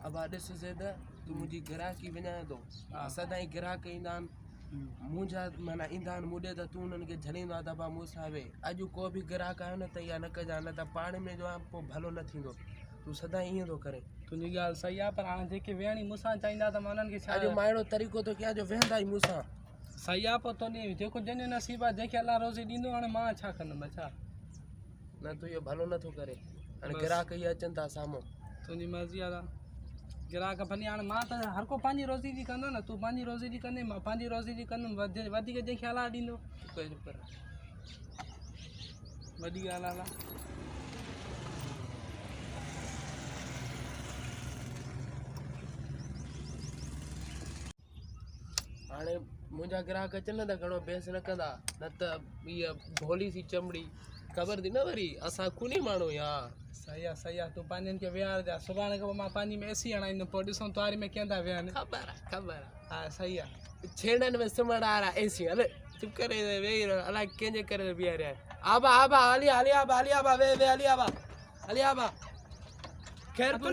अब ॾिस ज़ैदा तूं मुंहिंजी ग्राहकी विञाए थो सदाईं ग्राहक ईंदा आहिनि मुंहिंजा माना ईंदा आहिनि मूं ॾे त तूं उन्हनि खे झड़ींदो आहे त भाउ मूंसां वेह अॼु को बि ग्राहक आयो न त इहा न कजां न त पाण में जो आहे पोइ भलो न थींदो तूं सदाईं ईअं थो करे तुंहिंजी ॻाल्हि सही आहे पर हाणे जेके वेहणी मूंसां चाहींदा त मां उन्हनि खे छा अॼु मां अहिड़ो तरीक़ो थो कयां जो वेहंदा ई मूंसां सही आहे पोइ तुंहिंजी जेको जंहिंजो नसीबु आहे जंहिंखे अलाह रोज़ी ॾींदो हाणे मां छा कंदुमि अच्छा न तूं इहो भलो नथो करे हाणे ग्राहक इहे अचनि था साम्हूं तुंहिंजी मर्ज़ी आहे ग्राहक भली हाणे मां त हर को पंहिंजी रोज़ी जी कंदो न तूं पंहिंजी रोज़ी जी कंदे मां पंहिंजी रोज़ी जी कंदुमि वधीक जंहिंखे अलाह ॾींदो वॾी ॻाल्हि आहे हाणे मुंहिंजा ग्राहक अचनि न त घणो बहस न कंदा न त इहा भोली सी चमड़ी ख़बर थी न वरी असां खूनी माण्हू या सही आहे तूं पंहिंजनि खे विहार ॾिया सुभाणे खां पोइ मां पंहिंजी में एसी हणाईंदुमि पोइ ॾिसूं तुआरी में कीअं था विहनि ख़बर आहे हा सही आहे छेड़नि में सुम्हण वारा एसी हल चुप करे वेही रहो अलाए कंहिंजे करे बीहारिया आबा हली आबा वे हली आबा खेरपुर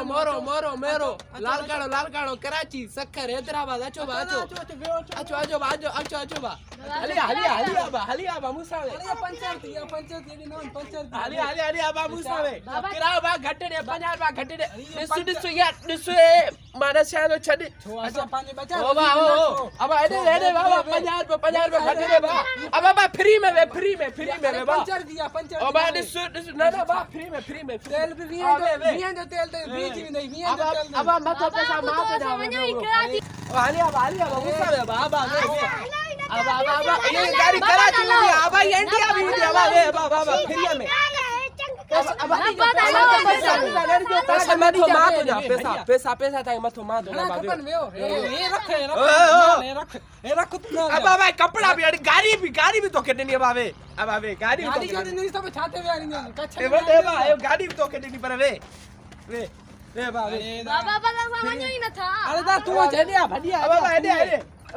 मोरो लालकाणो कराची सखर हैदराबाद अचो बा हली आबा मुसावे हली आबा मुसावे किराओ बा घट दे 50 रुपया घट दे ॾिस यार ॾिस माने छानो छॾ असां पंहिंजे बचा ओ बाबा एडे बाबा 50 रुपया घट दे बा अब बा फ्री में वे बा पंचर दिया ओ बा ॾिस ना बा फ्री में तेल भी वीह जो तेल ते बीज भी नहीं वीह जो तेल अब मथो पैसा मां ते जावे हली आबा मुसावे बाबा अब ये गाड़ी कराची में अब इंडिया भी बाबा फ्री में पैसा ताई मथो मां दो बाबा कपड़ा भी गाड़ी भी तो केडनी बाबे गाड़ी नहीं सब छाते वे गाड़ी भी तो केडनी पर वे बाबा वणो ही न था अरे दा तू जडिया भडिया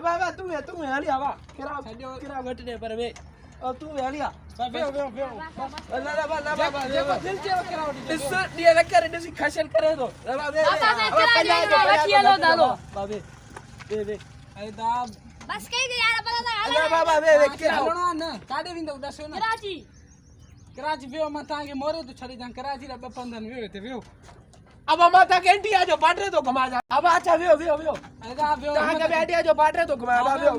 बाबा तू हली आवा किरा घट दे पर वे और तू हली आ बाबा दिल से कराओ दिस दिए रखर दिस खशन करे दो बाबे वे अरे दा बस कई यार अरे बाबा वे कराओ ना काडे विंदो दसो ना कराची वियो मां ताके मोरे तो छड़ी जान कराची रा 15 वियो ते वियो अब माता के इंडिया जो बाटरे तो घुमा जा अब अच्छा वियो अरे दा वियो ताके इंडिया जो बाटरे तो घुमा अब वियो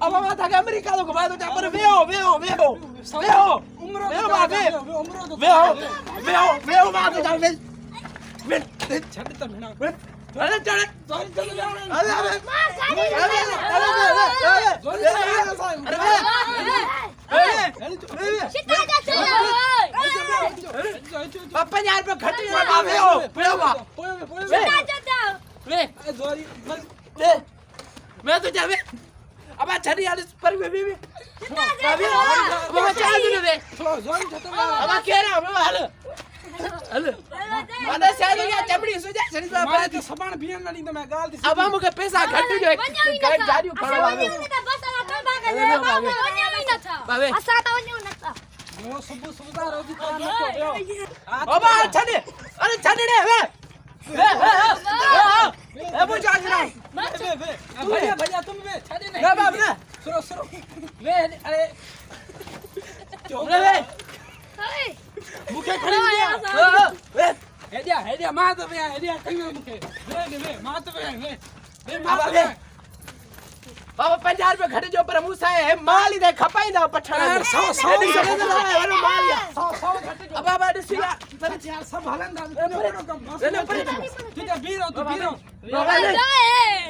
अब माता के अमेरिका तो घुमा दो पर वियो उम्र वियो बाबे वियो बाबे जा वे छड़ त बिना अरे चढ़ $50 घट मैं तो जावे अब छड़ी आले पर वे अब चाल दे अब कह रहा हूं हल माने साले या चमड़ी सुजा छड़ी मां तो सबान बियन नहीं तो मैं गाल दी अब मुके पैसा घट जो गाड़ी खड़ा आवे बाबे असा तो वणो न था वो सुबह रोजी करा न क्यों बाबा छड़े अरे छड़े वे वो जा रहा भैया तुम वे छड़े नहीं ना बाबा सुनो वे अरे वे मुके खड़ी वे हेडिया मां तो वे हेडिया कई मुके वे मां तो वे बाबा वे बाबा 50 रुपया घट जो पर मूसा है माल दे खपाई ना पठाना 100 माल या 100 घट जो अब बाबा दिसिया पर यार सब हलन दा तुझे बीरो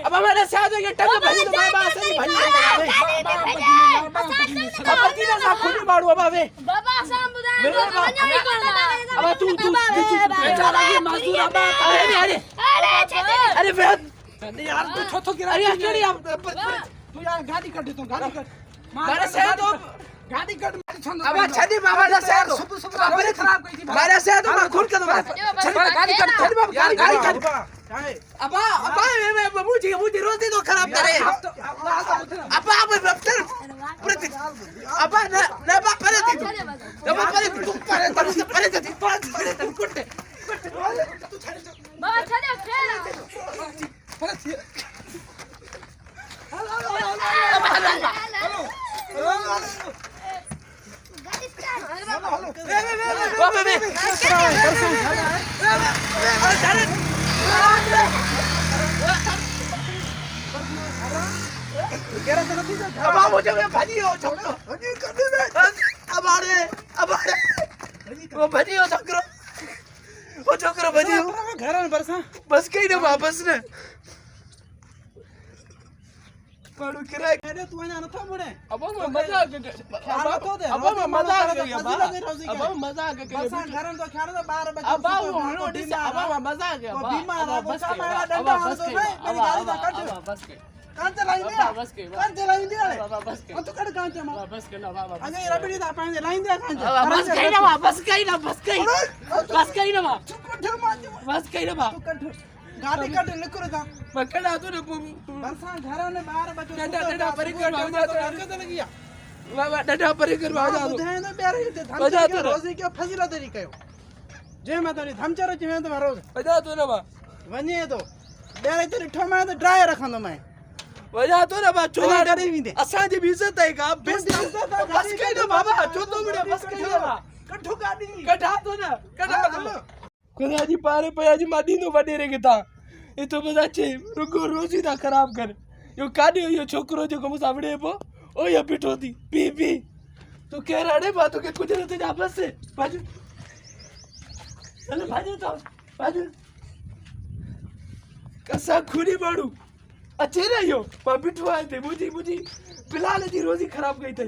अब हमारे साथ ये टक भजी तो बाबा सही भजी अब की ना खुद मारू बाबे बाबा साम बुदा अब तू बेचारा ये मजदूर अब अरे यार तू छोटो गिरा अरे अकेली आप तू यार गाड़ी कट दे तू गाड़ी कट मारे से तो गाड़ी कट मारे छंदो अब छदी बाबा ना से तो सुबह बड़े खराब गई थी मारे से तो मैं खुद कर दूंगा छदी गाड़ी कट छदी बाबा गाड़ी कट अब मैं मुझे रोज दे दो खराब करे अब ना परे थी बाबा छॾियो खेल गाड़ी स्टार्ट बाबा बे अब मुझे भाजी हो छोकरो अब आ रे वो भाजी हो छोकरो भाजी हो घर में बरसा बस कहीं ना वापस ने पाड़ू किराए अरे तू ना नथा मुड़े अब मजाक अब मजाक अब मजाक बरसा घर में तो ख्याल तो 12 बजे अब रोटी से अब मजाक वो बीमार है वो का मारा डंडा हाथ तो मेरी गाड़ी का कट बस के कान चलाई दे बस के कान चलाई दे बस के तू कट कान चमा बस के ना बाबा अगे रबड़ी दा पानी लाइन दे कान बस कहीं ना बस कहीं ना बस कहीं ना बस कहीं ना तू कट गाड़ी कट निकल जा मैं कड़ा तो ना बरसा घर में 12 बजे डंडा परी कर तो हरकत लगी बाबा डंडा परी कर आ जा बुधाए तो बेरे ते बजा तो रोजी के फजीला तरी कयो जे मैं तरी धमचरो जे तो रोज बजा तो ना बा वने तो बेरे तरी ठमा तो ड्राई रखंदो मैं बजा तो ना बा चोला करे भी दे असा जी इज्जत है का बस कहीं ना बाबा जो तो बड़े बस कहीं ना कठो गाड़ी कटा तो ना कटा खुदा जी पारे पया जी मादी नो वडे रे किता ये तो बजा छे रुगो रोजी दा खराब कर यो काडी यो छोकरो जो कम सावड़े पो ओ या पिटो दी पी तू कह रड़े बा तो के कुछ न ते आपस से बाजू चलो बाजू तो बाजू कसा खुरी बाड़ू अच्छे ना यो पा पिटवा थे मुझी पिला ले दी रोजी खराब गई थी